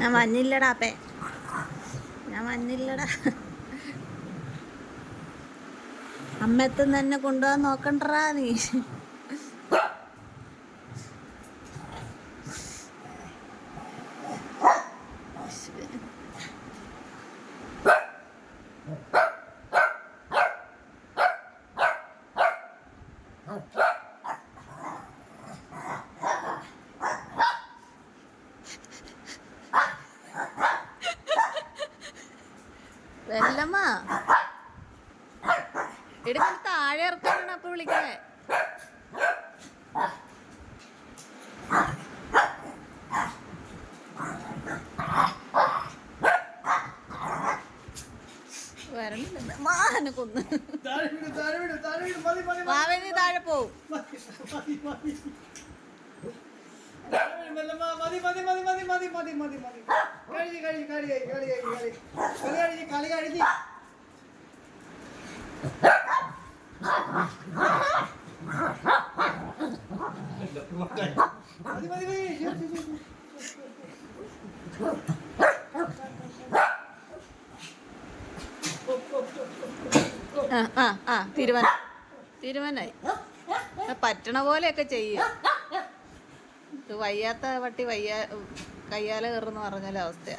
ഞാൻ മഞ്ഞില്ലടാ അപ്പേ, ഞാൻ മഞ്ഞില്ലടാ. അമ്മത്തും തന്നെ കൊണ്ടുപോകാൻ നോക്കണ്ടറാ നീ. വെല്ലമ്മ എടുക്കാൻ താഴെ ഇറക്കാനാണ് അപ്പൊ വിളിക്കണേ. വരണില്ല, മാനെ കൊന്ന്. മാവേനി താഴെ പോവും. തീരുമാനായി. പറ്റണ പോലെയൊക്കെ ചെയ്യും. വയ്യാത്ത പട്ടി കയ്യാല കയറുന്നു പറഞ്ഞാലും അവസ്ഥയാ.